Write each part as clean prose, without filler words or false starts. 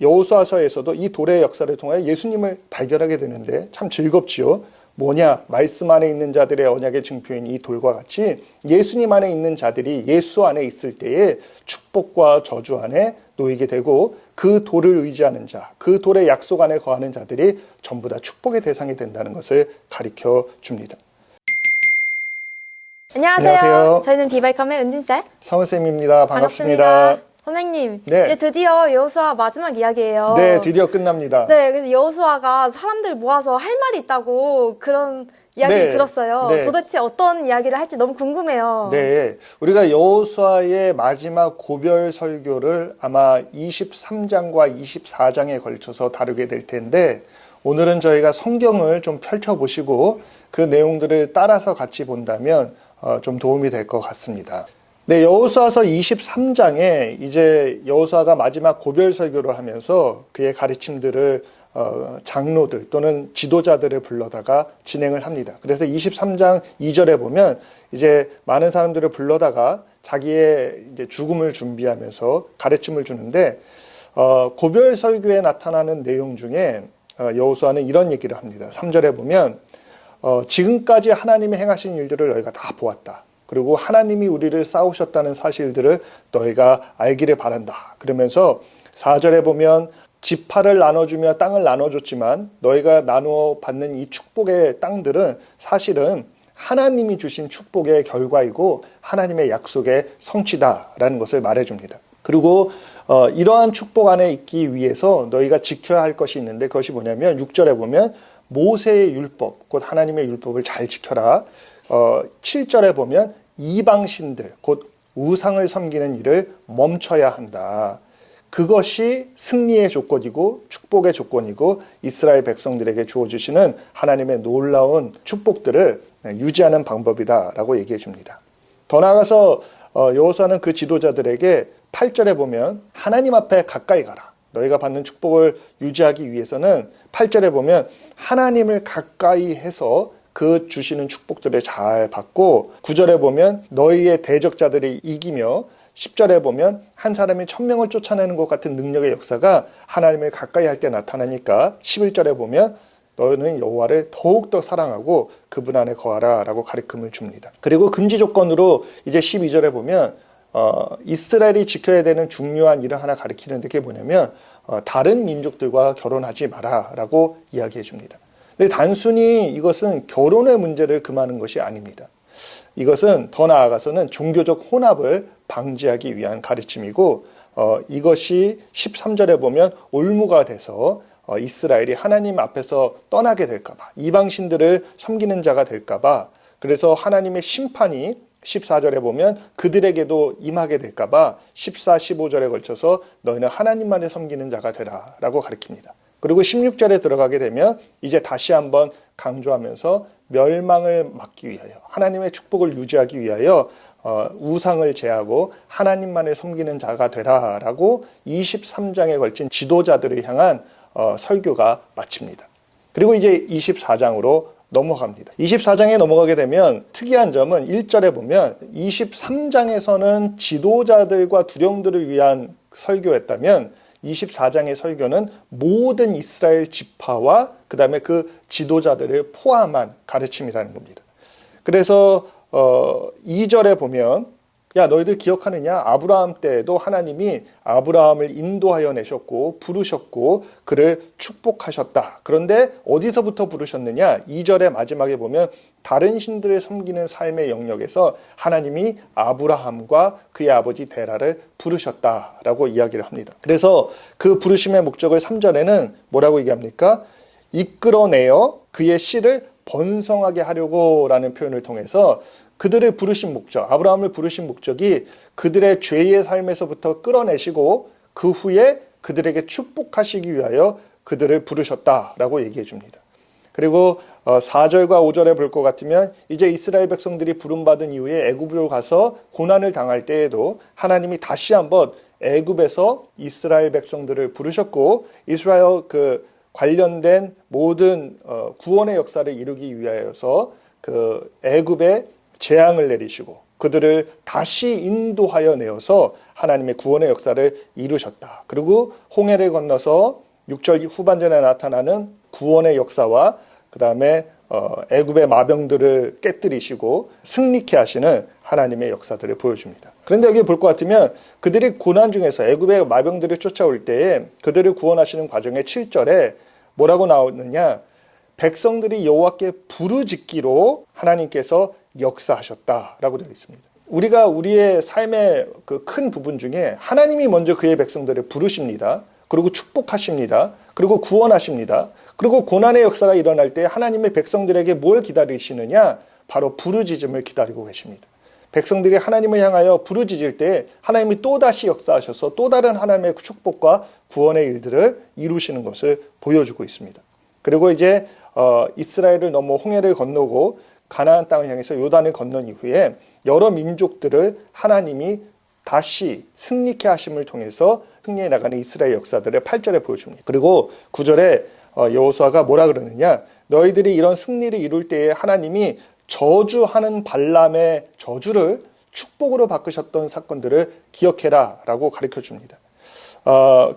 여호수아서에서도 이 돌의 역사를 통해 예수님을 발견하게 되는데 참 즐겁지요. 뭐냐? 말씀 안에 있는 자들의 언약의 증표인 이 돌과 같이 예수님 안에 있는 자들이 예수 안에 있을 때에 축복과 저주 안에 놓이게 되고 그 돌을 의지하는 자, 그 돌의 약속 안에 거하는 자들이 전부 다 축복의 대상이 된다는 것을 가르쳐 줍니다. 안녕하세요. 저희는 비바이컴의 은진쌤. 성우쌤입니다. 반갑습니다. 선생님, 네. 이제 드디어 여호수아 마지막 이야기예요. 네, 드디어 끝납니다. 네, 그래서 여호수아가 사람들 모아서 할 말이 있다고 그런 이야기를 들었어요. 네. 도대체 어떤 이야기를 할지 너무 궁금해요. 네, 우리가 여호수아의 마지막 고별 설교를 아마 23장과 24장에 걸쳐서 다루게 될 텐데 오늘은 저희가 성경을 좀 펼쳐보시고 그 내용들을 따라서 같이 본다면 좀 도움이 될 것 같습니다. 네, 여호수아서 23장에 이제 여호수아가 마지막 고별 설교를 하면서 그의 가르침들을 장로들 또는 지도자들을 불러다가 진행을 합니다. 그래서 23장 2절에 보면 이제 많은 사람들을 불러다가 자기의 이제 죽음을 준비하면서 가르침을 주는데 고별 설교에 나타나는 내용 중에 여호수아는 이런 얘기를 합니다. 3절에 보면 지금까지 하나님이 행하신 일들을 너희가 다 보았다. 그리고 하나님이 우리를 싸우셨다는 사실들을 너희가 알기를 바란다. 그러면서 4절에 보면 지파를 나눠주며 땅을 나눠줬지만 너희가 나누어 받는 이 축복의 땅들은 사실은 하나님이 주신 축복의 결과이고 하나님의 약속의 성취다라는 것을 말해줍니다. 그리고 이러한 축복 안에 있기 위해서 너희가 지켜야 할 것이 있는데 그것이 뭐냐면 6절에 보면 모세의 율법, 곧 하나님의 율법을 잘 지켜라. 7절에 보면 이방신들, 곧 우상을 섬기는 일을 멈춰야 한다. 그것이 승리의 조건이고 축복의 조건이고 이스라엘 백성들에게 주어주시는 하나님의 놀라운 축복들을 유지하는 방법이다라고 얘기해 줍니다. 더 나아가서 여호수아는 그 지도자들에게 8절에 보면 하나님 앞에 가까이 가라. 너희가 받는 축복을 유지하기 위해서는 8절에 보면 하나님을 가까이 해서 그 주시는 축복들을 잘 받고 9절에 보면 너희의 대적자들이 이기며 10절에 보면 한 사람이 1000명을 쫓아내는 것 같은 능력의 역사가 하나님을 가까이 할 때 나타나니까 11절에 보면 너희는 여호와를 더욱더 사랑하고 그분 안에 거하라 라고 가르침을 줍니다. 그리고 금지 조건으로 이제 12절에 보면 이스라엘이 지켜야 되는 중요한 일을 하나 가르치는데 그게 뭐냐면 다른 민족들과 결혼하지 마라 라고 이야기해 줍니다. 근데 단순히 이것은 결혼의 문제를 금하는 것이 아닙니다. 이것은 더 나아가서는 종교적 혼합을 방지하기 위한 가르침이고 이것이 13절에 보면 올무가 돼서 이스라엘이 하나님 앞에서 떠나게 될까봐 이방신들을 섬기는 자가 될까봐 그래서 하나님의 심판이 14절에 보면 그들에게도 임하게 될까봐 14, 15절에 걸쳐서 너희는 하나님만을 섬기는 자가 되라 라고 가르칩니다. 그리고 16절에 들어가게 되면 이제 다시 한번 강조하면서 멸망을 막기 위하여 하나님의 축복을 유지하기 위하여 우상을 제하고 하나님만을 섬기는 자가 되라 라고 23장에 걸친 지도자들을 향한 설교가 마칩니다. 그리고 이제 24장으로 넘어갑니다. 24장에 넘어가게 되면 특이한 점은 1절에 보면 23장에서는 지도자들과 두령들을 위한 설교였다면 24장의 설교는 모든 이스라엘 지파와 그 다음에 그 지도자들을 포함한 가르침이라는 겁니다. 그래서 2절에 보면 야 너희들 기억하느냐 아브라함 때에도 하나님이 아브라함을 인도하여 내셨고 부르셨고 그를 축복하셨다. 그런데 어디서부터 부르셨느냐 2절의 마지막에 보면 다른 신들을 섬기는 삶의 영역에서 하나님이 아브라함과 그의 아버지 데라를 부르셨다라고 이야기를 합니다. 그래서 그 부르심의 목적을 3절에는 뭐라고 얘기합니까? 이끌어내어 그의 씨를 번성하게 하려고 라는 표현을 통해서 그들을 부르신 목적, 아브라함을 부르신 목적이 그들의 죄의 삶에서부터 끌어내시고 그 후에 그들에게 축복하시기 위하여 그들을 부르셨다라고 얘기해 줍니다. 그리고 4절과 5절에 볼 것 같으면 이제 이스라엘 백성들이 부름받은 이후에 애굽으로 가서 고난을 당할 때에도 하나님이 다시 한번 애굽에서 이스라엘 백성들을 부르셨고 이스라엘 그 관련된 모든 구원의 역사를 이루기 위하여서 그 애굽에 재앙을 내리시고 그들을 다시 인도하여 내어서 하나님의 구원의 역사를 이루셨다. 그리고 홍해를 건너서 6절 후반전에 나타나는 구원의 역사와 그 다음에 애굽의 마병들을 깨뜨리시고 승리케 하시는 하나님의 역사들을 보여줍니다. 그런데 여기 볼 것 같으면 그들이 고난 중에서 애굽의 마병들을 쫓아올 때에 그들을 구원하시는 과정의 7절에 뭐라고 나오느냐, 백성들이 여호와께 부르짖기로 하나님께서 역사하셨다라고 되어 있습니다. 우리가 우리의 삶의 그 큰 부분 중에 하나님이 먼저 그의 백성들을 부르십니다. 그리고 축복하십니다. 그리고 구원하십니다. 그리고 고난의 역사가 일어날 때 하나님의 백성들에게 뭘 기다리시느냐? 바로 부르짖음을 기다리고 계십니다. 백성들이 하나님을 향하여 부르짖을 때 하나님이 또다시 역사하셔서 또 다른 하나님의 축복과 구원의 일들을 이루시는 것을 보여주고 있습니다. 그리고 이제 이스라엘을 넘어 홍해를 건너고 가나안 땅을 향해서 요단을 건넌 이후에 여러 민족들을 하나님이 다시 승리케 하심을 통해서 승리해 나가는 이스라엘 역사들을 8절에 보여줍니다. 그리고 9절에 여호수아가 뭐라 그러느냐, 너희들이 이런 승리를 이룰 때에 하나님이 저주하는 발람의 저주를 축복으로 바꾸셨던 사건들을 기억해라 라고 가르쳐 줍니다.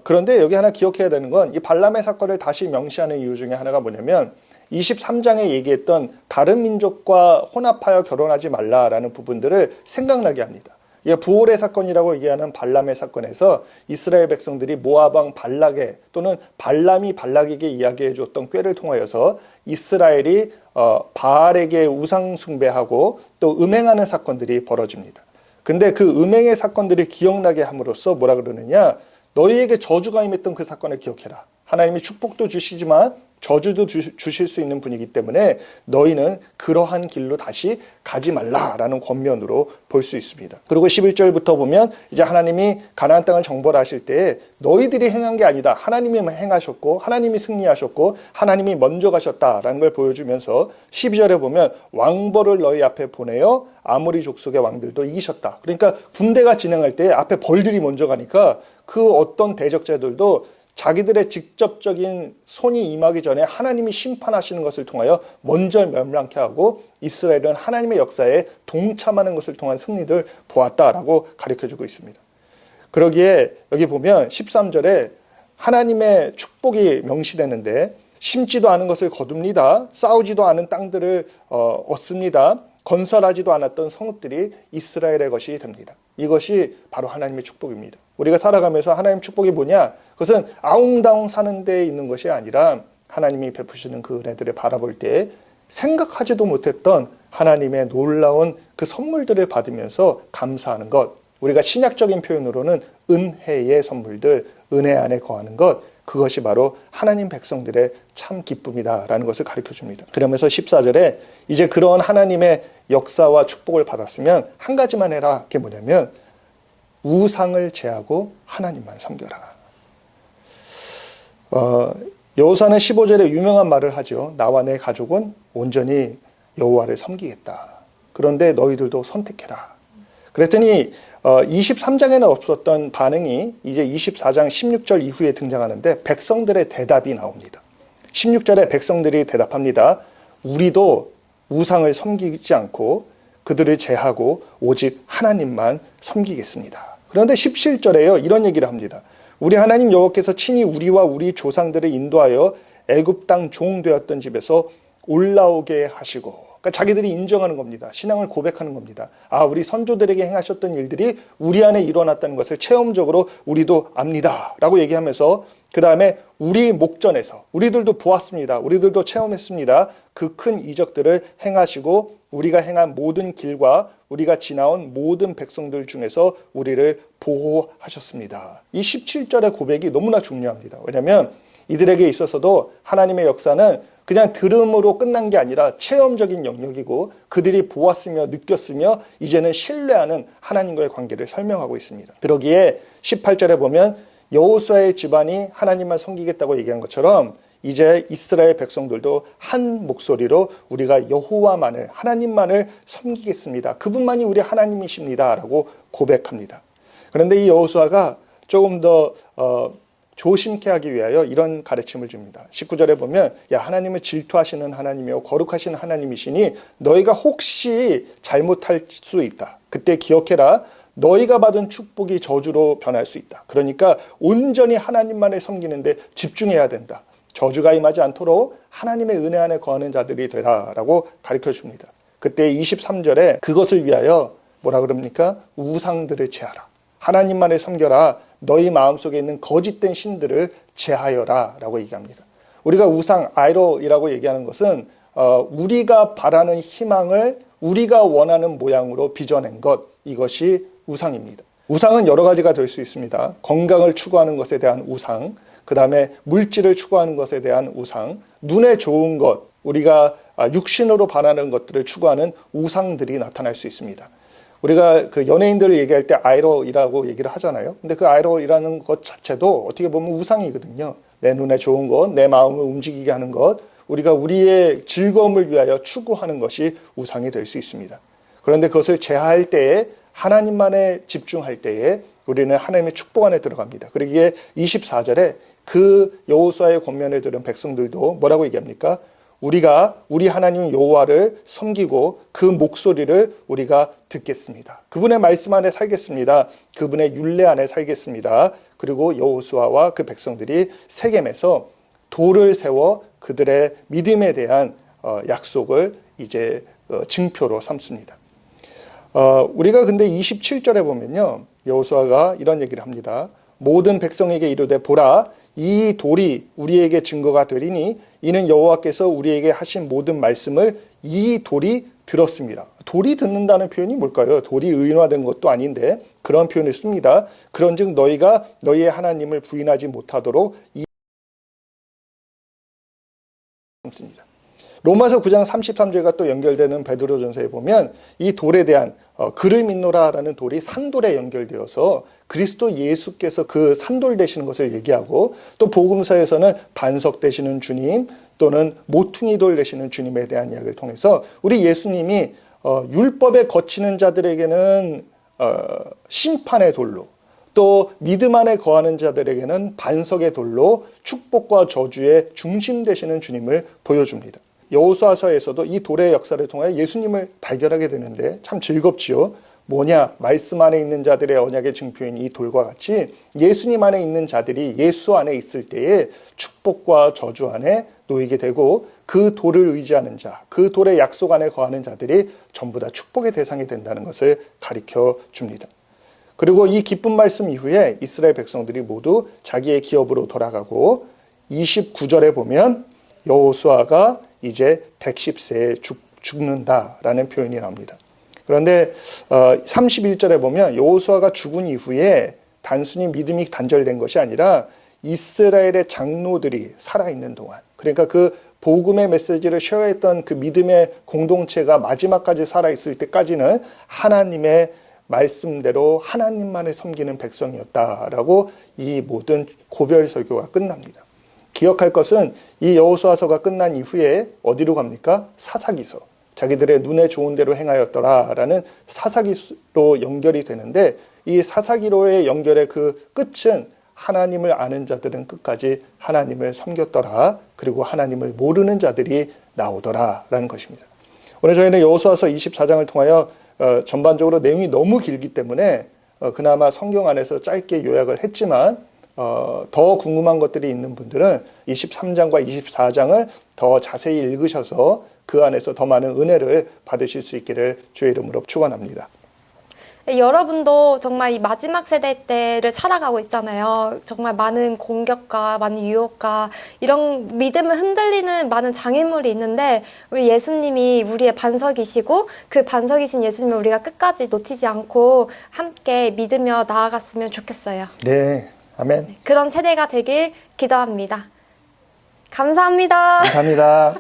그런데 여기 하나 기억해야 되는 건 이 발람의 사건을 다시 명시하는 이유 중에 하나가 뭐냐면 23장에 얘기했던 다른 민족과 혼합하여 결혼하지 말라라는 부분들을 생각나게 합니다. 부올의 사건이라고 얘기하는 발람의 사건에서 이스라엘 백성들이 모압왕 발락에 또는 발람이 발락에게 이야기해 줬던 꾀를 통하여서 이스라엘이 바알에게 우상 숭배하고 또 음행하는 사건들이 벌어집니다. 근데 그 음행의 사건들이 기억나게 함으로써 뭐라 그러느냐, 너희에게 저주가 임했던 그 사건을 기억해라. 하나님이 축복도 주시지만 저주도 주실 수 있는 분이기 때문에 너희는 그러한 길로 다시 가지 말라라는 권면으로 볼 수 있습니다. 그리고 11절부터 보면 이제 하나님이 가나안 땅을 정벌하실 때 너희들이 행한 게 아니다. 하나님이 행하셨고 하나님이 승리하셨고 하나님이 먼저 가셨다라는 걸 보여주면서 12절에 보면 왕벌을 너희 앞에 보내어 아모리 족속의 왕들도 이기셨다. 그러니까 군대가 진행할 때 앞에 벌들이 먼저 가니까 그 어떤 대적자들도 자기들의 직접적인 손이 임하기 전에 하나님이 심판하시는 것을 통하여 먼저 멸망케 하고 이스라엘은 하나님의 역사에 동참하는 것을 통한 승리를 보았다라고 가르쳐주고 있습니다. 그러기에 여기 보면 13절에 하나님의 축복이 명시되는데 심지도 않은 것을 거둡니다. 싸우지도 않은 땅들을 얻습니다. 건설하지도 않았던 성읍들이 이스라엘의 것이 됩니다. 이것이 바로 하나님의 축복입니다. 우리가 살아가면서 하나님 축복이 뭐냐? 그것은 아웅다웅 사는 데에 있는 것이 아니라 하나님이 베푸시는 그 은혜들을 바라볼 때 생각하지도 못했던 하나님의 놀라운 그 선물들을 받으면서 감사하는 것. 우리가 신약적인 표현으로는 은혜의 선물들, 은혜 안에 거하는 것. 그것이 바로 하나님 백성들의 참 기쁨이다라는 것을 가르쳐 줍니다. 그러면서 14절에 이제 그런 하나님의 역사와 축복을 받았으면 한 가지만 해라. 그게 뭐냐면 우상을 제하고 하나님만 섬겨라. 여호수아는 15절에 유명한 말을 하죠. 나와 내 가족은 온전히 여호와를 섬기겠다. 그런데 너희들도 선택해라. 그랬더니 23장에는 없었던 반응이 이제 24장 16절 이후에 등장하는데 백성들의 대답이 나옵니다. 16절에 백성들이 대답합니다. 우리도 우상을 섬기지 않고 그들을 제하고 오직 하나님만 섬기겠습니다. 그런데 17절에요. 이런 얘기를 합니다. 우리 하나님 여호와께서 친히 우리와 우리 조상들을 인도하여 애굽 땅 종 되었던 집에서 올라오게 하시고, 그러니까 자기들이 인정하는 겁니다. 신앙을 고백하는 겁니다. 우리 선조들에게 행하셨던 일들이 우리 안에 일어났다는 것을 체험적으로 우리도 압니다. 라고 얘기하면서 그 다음에 우리 목전에서 우리들도 보았습니다. 우리들도 체험했습니다. 그 큰 이적들을 행하시고 우리가 행한 모든 길과 우리가 지나온 모든 백성들 중에서 우리를 보호하셨습니다. 이 17절의 고백이 너무나 중요합니다. 왜냐하면 이들에게 있어서도 하나님의 역사는 그냥 들음으로 끝난 게 아니라 체험적인 영역이고 그들이 보았으며 느꼈으며 이제는 신뢰하는 하나님과의 관계를 설명하고 있습니다. 그러기에 18절에 보면 여호수아의 집안이 하나님만 섬기겠다고 얘기한 것처럼 이제 이스라엘 백성들도 한 목소리로 우리가 여호와만을, 하나님만을 섬기겠습니다. 그분만이 우리 하나님이십니다. 라고 고백합니다. 그런데 이 여호수아가 조금 더 조심케 하기 위하여 이런 가르침을 줍니다. 19절에 보면 하나님은 질투하시는 하나님이요 거룩하신 하나님이시니 너희가 혹시 잘못할 수 있다. 그때 기억해라. 너희가 받은 축복이 저주로 변할 수 있다. 그러니까 온전히 하나님만을 섬기는데 집중해야 된다. 저주가 임하지 않도록 하나님의 은혜 안에 거하는 자들이 되라라고 가르쳐 줍니다. 그때 23절에 그것을 위하여 뭐라 그럽니까? 우상들을 제하라. 하나님만을 섬겨라. 너희 마음속에 있는 거짓된 신들을 제하여라 라고 얘기합니다. 우리가 우상, 아이로이라고 얘기하는 것은 우리가 바라는 희망을 우리가 원하는 모양으로 빚어낸 것, 이것이 우상입니다. 우상은 여러 가지가 될 수 있습니다. 건강을 추구하는 것에 대한 우상, 그 다음에 물질을 추구하는 것에 대한 우상, 눈에 좋은 것, 우리가 육신으로 바라는 것들을 추구하는 우상들이 나타날 수 있습니다. 우리가 그 연예인들을 얘기할 때 아이로이라고 얘기를 하잖아요. 근데 그 아이로이라는 것 자체도 어떻게 보면 우상이거든요. 내 눈에 좋은 것, 내 마음을 움직이게 하는 것, 우리가 우리의 즐거움을 위하여 추구하는 것이 우상이 될 수 있습니다. 그런데 그것을 제하할 때에 하나님만에 집중할 때에 우리는 하나님의 축복 안에 들어갑니다. 그러기에 24절에 그 여호수아의 권면을 들은 백성들도 뭐라고 얘기합니까? 우리가 우리 하나님 여호와를 섬기고 그 목소리를 우리가 듣겠습니다. 그분의 말씀 안에 살겠습니다. 그분의 율례 안에 살겠습니다. 그리고 여호수아와 그 백성들이 세겜에서 돌을 세워 그들의 믿음에 대한 약속을 이제 증표로 삼습니다. 우리가 근데 27절에 보면요, 여호수아가 이런 얘기를 합니다. 모든 백성에게 이르되 보라, 이 돌이 우리에게 증거가 되리니 이는 여호와께서 우리에게 하신 모든 말씀을 이 돌이 들었습니다. 돌이 듣는다는 표현이 뭘까요? 돌이 의인화된 것도 아닌데 그런 표현을 씁니다. 그런즉 너희가 너희의 하나님을 부인하지 못하도록 씁니다. 로마서 9장 33절과 또 연결되는 베드로전서에 보면 이 돌에 대한 그를 믿노라라는 돌이 산돌에 연결되어서 그리스도 예수께서 그 산돌 되시는 것을 얘기하고, 또 복음서에서는 반석 되시는 주님 또는 모퉁이 돌 되시는 주님에 대한 이야기를 통해서 우리 예수님이 율법에 거치는 자들에게는 심판의 돌로, 또 믿음 안에 거하는 자들에게는 반석의 돌로 축복과 저주의 중심 되시는 주님을 보여줍니다. 여호수아서에서도 이 돌의 역사를 통하여 예수님을 발견하게 되는데 참 즐겁지요. 뭐냐? 말씀 안에 있는 자들의 언약의 증표인 이 돌과 같이 예수님 안에 있는 자들이 예수 안에 있을 때에 축복과 저주 안에 놓이게 되고, 그 돌을 의지하는 자, 그 돌의 약속 안에 거하는 자들이 전부 다 축복의 대상이 된다는 것을 가르쳐 줍니다. 그리고 이 기쁜 말씀 이후에 이스라엘 백성들이 모두 자기의 기업으로 돌아가고 29절에 보면 여호수아가 이제 110세에 죽는다라는 표현이 나옵니다. 그런데 31절에 보면 여호수아가 죽은 이후에 단순히 믿음이 단절된 것이 아니라 이스라엘의 장로들이 살아있는 동안, 그러니까 그 복음의 메시지를 쉐어했던 그 믿음의 공동체가 마지막까지 살아있을 때까지는 하나님의 말씀대로 하나님만을 섬기는 백성이었다라고 이 모든 고별 설교가 끝납니다. 기억할 것은 이 여호수아서가 끝난 이후에 어디로 갑니까? 사사기서. 자기들의 눈에 좋은 대로 행하였더라라는 사사기로 연결이 되는데, 이 사사기로의 연결의 그 끝은 하나님을 아는 자들은 끝까지 하나님을 섬겼더라, 그리고 하나님을 모르는 자들이 나오더라라는 것입니다. 오늘 저희는 여호수아서 24장을 통하여 전반적으로 내용이 너무 길기 때문에 그나마 성경 안에서 짧게 요약을 했지만, 더 궁금한 것들이 있는 분들은 23장과 24장을 더 자세히 읽으셔서 그 안에서 더 많은 은혜를 받으실 수 있기를 주의 이름으로 축원합니다. 네, 여러분도 정말 이 마지막 세대 때를 살아가고 있잖아요. 정말 많은 공격과 많은 유혹과 이런 믿음을 흔들리는 많은 장애물이 있는데, 우리 예수님이 우리의 반석이시고 그 반석이신 예수님을 우리가 끝까지 놓치지 않고 함께 믿으며 나아갔으면 좋겠어요. 네, 아멘. 그런 세대가 되길 기도합니다. 감사합니다. 감사합니다.